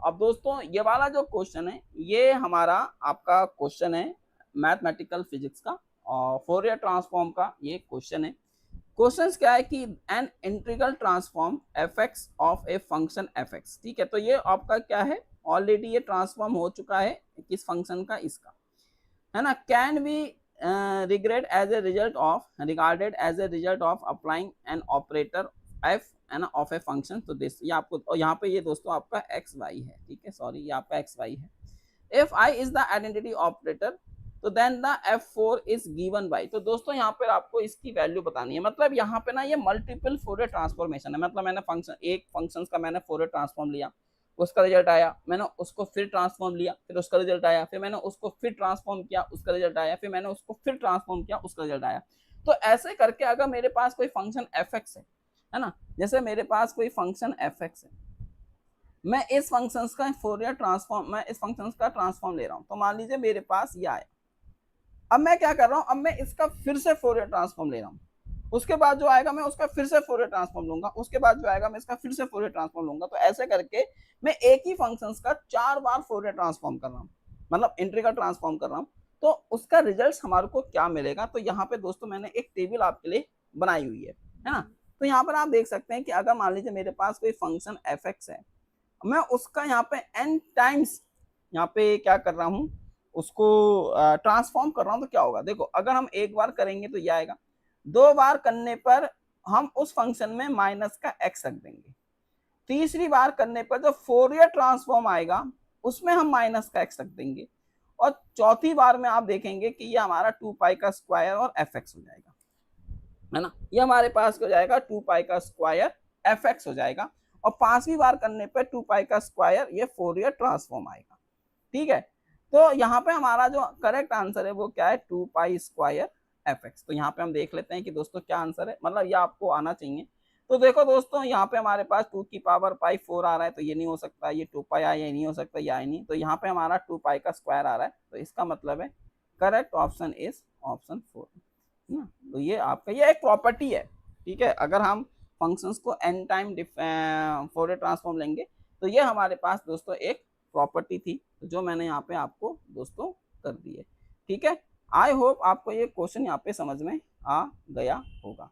अब दोस्तों ये वाला जो क्वेश्चन है ये हमारा आपका क्वेश्चन है मैथमेटिकल फिजिक्स का और फोरियर ट्रांसफॉर्म का ये क्वेश्चन है। क्वेश्चंस क्या है कि an integral transform F x of a function F x. ठीक है, तो ये आपका क्या है, ऑलरेडी ये ट्रांसफॉर्म हो चुका है किस फंक्शन का, इसका, है ना। Can be regarded as a result of regarded as a result of applying an operator F, है ना, ऑफ ए फंक्शन। तो दिस ये आपको, और यहाँ पे ये दोस्तों आपका एक्स वाई है, ठीक है, सॉरी ये आपका एक्स वाई है। If I is the identity operator तो then the f4 is given by. तो दोस्तों यहाँ पर आपको इसकी वैल्यू बतानी है, मतलब यहाँ पे ना ये मल्टीपल फोरियर ट्रांसफॉर्मेशन है, मतलब मैंने फंक्शन एक फंक्शन का मैंने फोरियर ट्रांसफॉर्म लिया, उसका रिजल्ट आया, मैंने उसको फिर ट्रांसफॉर्म लिया, फिर उसका रिजल्ट आया, फिर मैंने उसको फिर ट्रांसफॉर्म किया, उसका रिजल्ट आया, फिर मैंने उसको फिर ट्रांसफॉर्म किया, उसका रिजल्ट आया। तो ऐसे करके अगर मेरे पास कोई फंक्शन एफ एक्स है ना, जैसे मेरे पास कोई फंक्शन एफ एक्स है, मैं इस फंक्शन का फोरियर ट्रांसफॉर्म, मैं इस फंक्शन का ट्रांसफॉर्म ले रहा हूं, तो मान लीजिए मेरे पास ये आया। अब मैं क्या कर रहा हूं, अब मैं इसका फिर से फोरियर ट्रांसफॉर्म ले रहा हूं, उसके बाद जो आएगा मैं उसका फिर से फोरियर ट्रांसफॉर्म लूंगा, उसके बाद जो आएगा मैं इसका फिर से फोरियर ट्रांसफॉर्म लूंगा। तो ऐसे करके मैं एक ही फंक्शन का 4 बार फोरियर ट्रांसफॉर्म कर रहा हूं, मतलब इंटीग्रल ट्रांसफॉर्म कर रहा हूं। तो उसका रिजल्ट हमारे को क्या मिलेगा, तो यहाँ पे दोस्तों मैंने एक टेबल आपके लिए बनाई हुई है ना। तो यहाँ पर आप देख सकते हैं कि अगर मान लीजिए मेरे पास कोई फंक्शन एफ एक्स है, मैं उसका यहाँ पे n टाइम्स यहाँ पे क्या कर रहा हूँ, उसको ट्रांसफॉर्म कर रहा हूँ, तो क्या होगा देखो, अगर हम एक बार करेंगे तो ये आएगा, 2 बार करने पर हम उस फंक्शन में माइनस का x रख देंगे, तीसरी बार करने पर जो फोरियर ट्रांसफॉर्म आएगा उसमें हम माइनस का x रख देंगे, और चौथी बार में आप देखेंगे कि ये हमारा 2 पाई का स्क्वायर और एफ एक्स हो जाएगा, है ना। ये हमारे पास हो जाएगा 2 पाई का स्क्वायर एफ एक्स हो जाएगा, और 5वीं बार करने पे 2 पाई का स्क्वायर ये फोरियर ट्रांसफॉर्म आएगा। ठीक है, तो यहाँ पे हमारा जो करेक्ट आंसर है वो क्या है, 2 पाई स्क्वायर एफ एक्स। तो यहाँ पे हम देख लेते हैं कि दोस्तों क्या आंसर है, मतलब ये आपको आना चाहिए। तो देखो दोस्तों, यहाँ पे हमारे पास 2 की पावर पाई 4 आ रहा है, तो ये नहीं हो सकता, ये 2 पाई आया, ये नहीं हो सकता, ये आया नहीं, तो यहाँ पे हमारा 2 पाई का स्क्वायर आ रहा है, तो इसका मतलब है करेक्ट ऑप्शन इज ऑप्शन 4 ना। तो ये आपका ये एक प्रॉपर्टी है, ठीक है। अगर हम फंक्शंस को n टाइम फोरियर ट्रांसफॉर्म लेंगे, तो ये हमारे पास दोस्तों एक प्रॉपर्टी थी जो मैंने यहाँ पे आपको दोस्तों कर दी है। ठीक है, आई होप आपको ये क्वेश्चन यहाँ पे समझ में आ गया होगा।